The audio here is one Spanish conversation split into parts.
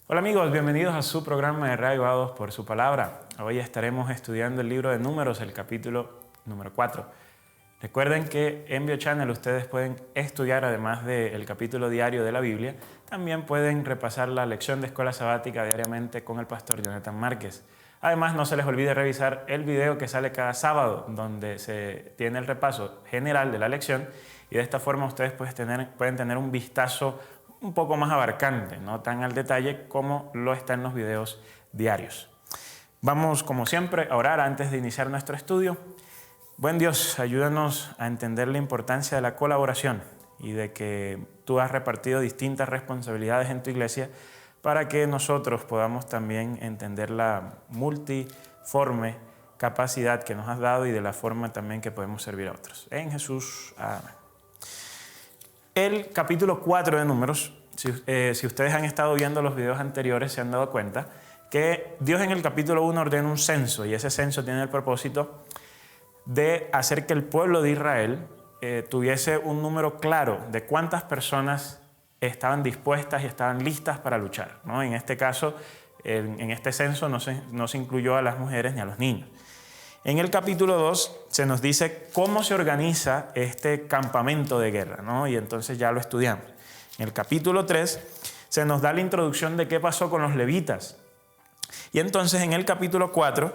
Hola amigos, bienvenidos a su programa de Reavivados por su palabra. Hoy estaremos estudiando el libro de Números, el capítulo número 4. Recuerden que en BioChannel ustedes pueden estudiar, además del capítulo diario de la Biblia, también pueden repasar la lección de escuela sabática diariamente con el pastor Jonathan Márquez. Además, no se les olvide revisar el video que sale cada sábado, donde se tiene el repaso general de la lección, y de esta forma ustedes pueden tener un vistazo un poco más abarcante, no tan al detalle como lo está en los videos diarios. Vamos, como siempre, a orar antes de iniciar nuestro estudio. Buen Dios, ayúdanos a entender la importancia de la colaboración y de que tú has repartido distintas responsabilidades en tu iglesia para que nosotros podamos también entender la multiforme capacidad que nos has dado y de la forma también que podemos servir a otros. En Jesús, amén. El capítulo 4 de Números, si ustedes han estado viendo los videos anteriores, se han dado cuenta que Dios en el capítulo 1 ordena un censo, y ese censo tiene el propósito de hacer que el pueblo de Israel tuviese un número claro de cuántas personas estaban dispuestas y estaban listas para luchar, ¿no? En este caso, en este censo no se incluyó a las mujeres ni a los niños. En el capítulo 2 se nos dice cómo se organiza este campamento de guerra, ¿no? Y entonces ya lo estudiamos. En el capítulo 3 se nos da la introducción de qué pasó con los levitas. Y entonces en el capítulo 4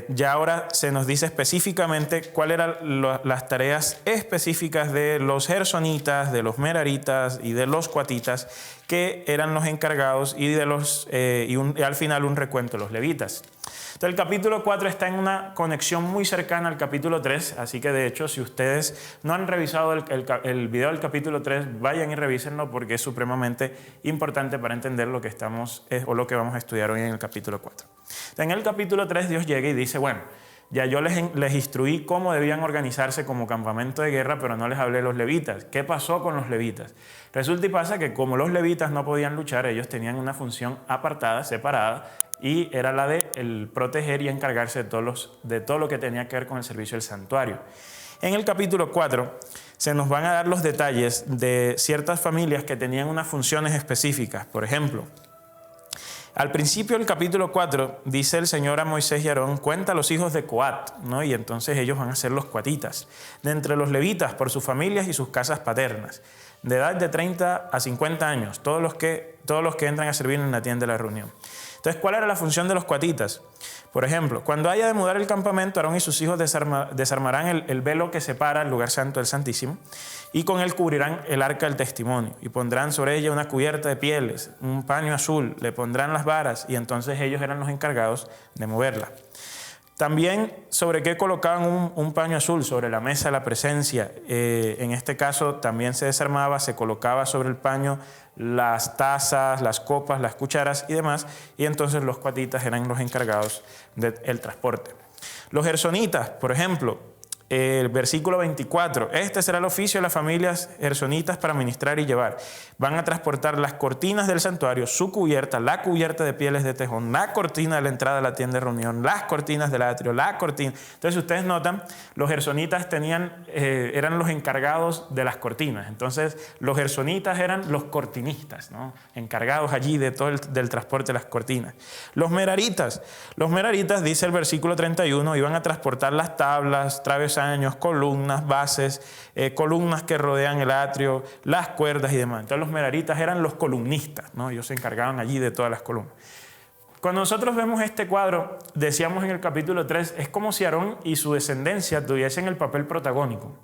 ya ahora se nos dice específicamente cuáles eran las tareas específicas de los gersonitas, de los meraritas y de los coatitas, que eran los encargados, y al final un recuento de los levitas. Entonces el capítulo 4 está en una conexión muy cercana al capítulo 3, así que de hecho si ustedes no han revisado el video del capítulo 3, vayan y revísenlo porque es supremamente importante para entender lo que vamos a estudiar hoy en el capítulo 4. En el capítulo 3 Dios llega y dice, bueno, ya yo les instruí cómo debían organizarse como campamento de guerra, pero no les hablé de los levitas. ¿Qué pasó con los levitas? Resulta y pasa que como los levitas no podían luchar, ellos tenían una función apartada, separada, y era la de proteger y encargarse de todo lo que tenía que ver con el servicio del santuario. En el capítulo 4 se nos van a dar los detalles de ciertas familias que tenían unas funciones específicas. Por ejemplo, al principio del capítulo 4 dice el Señor a Moisés y Aarón, cuenta a los hijos de Coat, ¿no? Y entonces ellos van a ser los coatitas. De entre los levitas, por sus familias y sus casas paternas, de edad de 30 a 50 años, todos los que entran a servir en la tienda de la reunión. Entonces, ¿cuál era la función de los coatitas? Por ejemplo, cuando haya de mudar el campamento, Aarón y sus hijos desarmarán el velo que separa el lugar santo del Santísimo, y con él cubrirán el arca del testimonio, y pondrán sobre ella una cubierta de pieles, un paño azul, le pondrán las varas, y entonces ellos eran los encargados de moverla. También, ¿sobre qué colocaban un paño azul? Sobre la mesa de la presencia. En este caso también se desarmaba, se colocaba sobre el paño las tazas, las copas, las cucharas y demás, y entonces los coatitas eran los encargados del transporte. Los gersonitas, por ejemplo, el versículo 24, este será el oficio de las familias gersonitas para ministrar y llevar. Van a transportar las cortinas del santuario, su cubierta, la cubierta de pieles de tejón, la cortina de la entrada de la tienda de reunión, las cortinas del atrio, la cortina. Entonces ustedes notan, los gersonitas eran los encargados de las cortinas. Entonces los gersonitas eran los cortinistas, ¿no? Encargados allí de todo del transporte de las cortinas. Los meraritas, dice el versículo 31, iban a transportar las tablas, travesaños, columnas, bases, columnas que rodean el atrio, las cuerdas y demás. Entonces los meraritas eran los columnistas, ¿no? Ellos se encargaban allí de todas las columnas. Cuando nosotros vemos este cuadro, decíamos en el capítulo 3, es como si Aarón y su descendencia tuviesen el papel protagónico.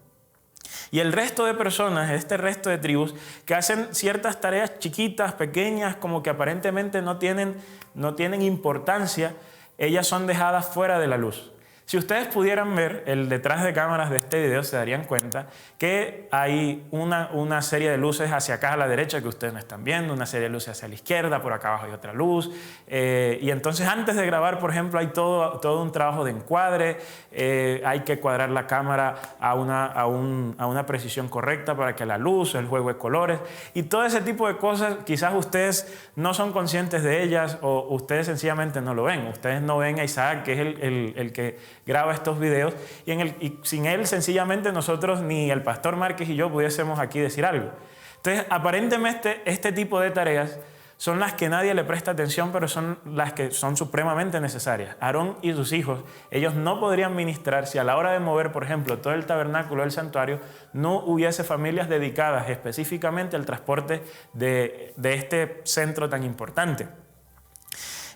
Y el resto de personas, este resto de tribus, que hacen ciertas tareas chiquitas, pequeñas, como que aparentemente no tienen importancia, ellas son dejadas fuera de la luz. Si ustedes pudieran ver el detrás de cámaras de este video, se darían cuenta que hay una serie de luces hacia acá a la derecha que ustedes no están viendo, una serie de luces hacia la izquierda, por acá abajo hay otra luz. Y entonces antes de grabar, por ejemplo, hay todo un trabajo de encuadre, hay que cuadrar la cámara a una precisión correcta para que la luz, el juego de colores y todo ese tipo de cosas, quizás ustedes no son conscientes de ellas o ustedes sencillamente no lo ven. Ustedes no ven a Isaac, que es el que graba estos videos, y sin él sencillamente nosotros, ni el pastor Márquez y yo, pudiésemos aquí decir algo. Entonces, aparentemente este tipo de tareas son las que nadie le presta atención, pero son las que son supremamente necesarias. Aarón y sus hijos, ellos no podrían ministrar si a la hora de mover, por ejemplo, todo el tabernáculo del santuario, no hubiese familias dedicadas específicamente al transporte de este centro tan importante.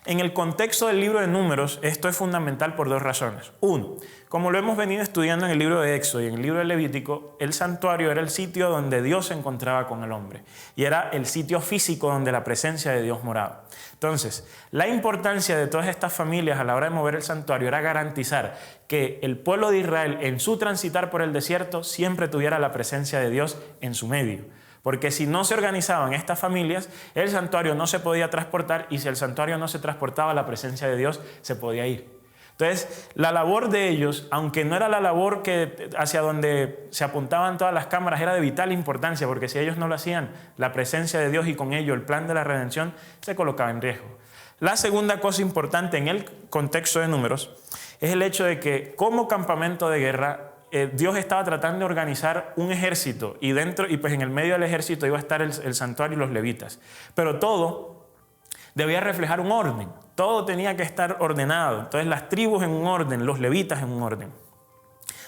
En el contexto del libro de Números, esto es fundamental por dos razones. Uno, como lo hemos venido estudiando en el libro de Éxodo y en el libro de Levítico, el santuario era el sitio donde Dios se encontraba con el hombre y era el sitio físico donde la presencia de Dios moraba. Entonces, la importancia de todas estas familias a la hora de mover el santuario era garantizar que el pueblo de Israel en su transitar por el desierto siempre tuviera la presencia de Dios en su medio. Porque si no se organizaban estas familias, el santuario no se podía transportar y si el santuario no se transportaba, la presencia de Dios se podía ir. Entonces, la labor de ellos, aunque no era la labor hacia donde se apuntaban todas las cámaras, era de vital importancia, porque si ellos no lo hacían, la presencia de Dios y con ello el plan de la redención se colocaba en riesgo. La segunda cosa importante en el contexto de Números es el hecho de que como campamento de guerra, Dios estaba tratando de organizar un ejército y pues en el medio del ejército iba a estar el santuario y los levitas. Pero todo debía reflejar un orden, todo tenía que estar ordenado. Entonces las tribus en un orden, los levitas en un orden.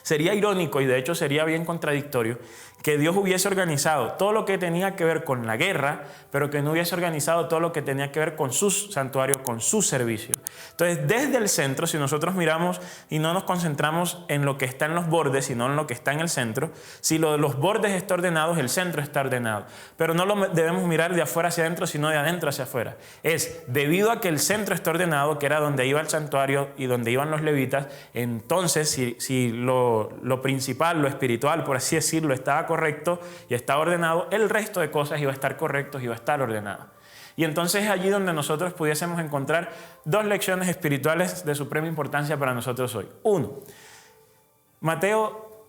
Sería irónico y de hecho sería bien contradictorio que Dios hubiese organizado todo lo que tenía que ver con la guerra, pero que no hubiese organizado todo lo que tenía que ver con sus santuarios, con su servicio. Entonces, desde el centro, si nosotros miramos y no nos concentramos en lo que está en los bordes, sino en lo que está en el centro, si lo de los bordes está ordenado, el centro está ordenado. Pero no lo debemos mirar de afuera hacia adentro, sino de adentro hacia afuera. Es debido a que el centro está ordenado, que era donde iba el santuario y donde iban los levitas, entonces si lo principal, lo espiritual, por así decirlo, estaba correcto y estaba ordenado, el resto de cosas iba a estar correcto y iba a estar ordenado. Y entonces es allí donde nosotros pudiésemos encontrar dos lecciones espirituales de suprema importancia para nosotros hoy. Uno,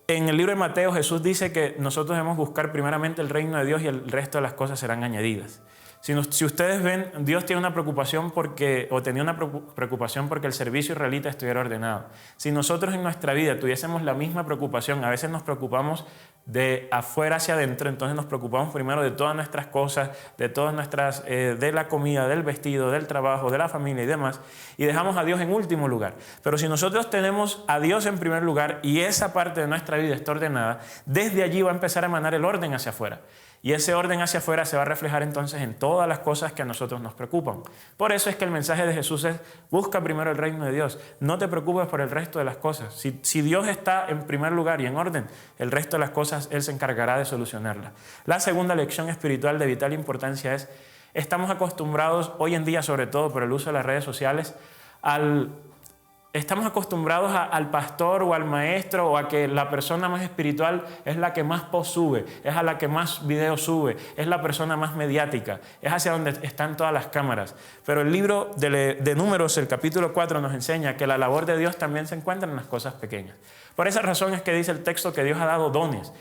en el libro de Mateo Jesús dice que nosotros debemos buscar primeramente el reino de Dios y el resto de las cosas serán añadidas. Si ustedes ven, Dios tiene una preocupación tenía una preocupación porque el servicio israelita estuviera ordenado. Si nosotros en nuestra vida tuviésemos la misma preocupación, a veces nos preocupamos de afuera hacia adentro, entonces nos preocupamos primero de todas nuestras cosas, de la comida, del vestido, del trabajo, de la familia y demás, y dejamos a Dios en último lugar. Pero si nosotros tenemos a Dios en primer lugar y esa parte de nuestra vida está ordenada, desde allí va a empezar a emanar el orden hacia afuera. Y ese orden hacia afuera se va a reflejar entonces en todas las cosas que a nosotros nos preocupan. Por eso es que el mensaje de Jesús es: busca primero el reino de Dios. No te preocupes por el resto de las cosas. Si Dios está en primer lugar y en orden, el resto de las cosas Él se encargará de solucionarlas. La segunda lección espiritual de vital importancia es: estamos acostumbrados hoy en día, sobre todo por el uso de las redes sociales, estamos acostumbrados al pastor o al maestro o a que la persona más espiritual es la que más post sube, es a la que más videos sube, es la persona más mediática, es hacia donde están todas las cámaras. Pero el libro de Números, el capítulo 4, nos enseña que la labor de Dios también se encuentra en las cosas pequeñas. Por esa razón es que dice el texto que Dios ha dado dones,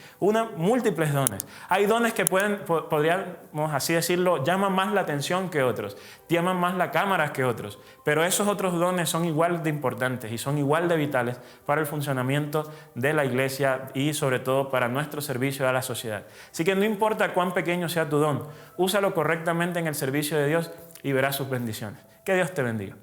múltiples dones. Hay dones que podríamos así decirlo, llaman más la atención que otros, llaman más la cámara que otros, pero esos otros dones son igual de importantes y son igual de vitales para el funcionamiento de la iglesia y sobre todo para nuestro servicio a la sociedad. Así que no importa cuán pequeño sea tu don, úsalo correctamente en el servicio de Dios y verás sus bendiciones. Que Dios te bendiga.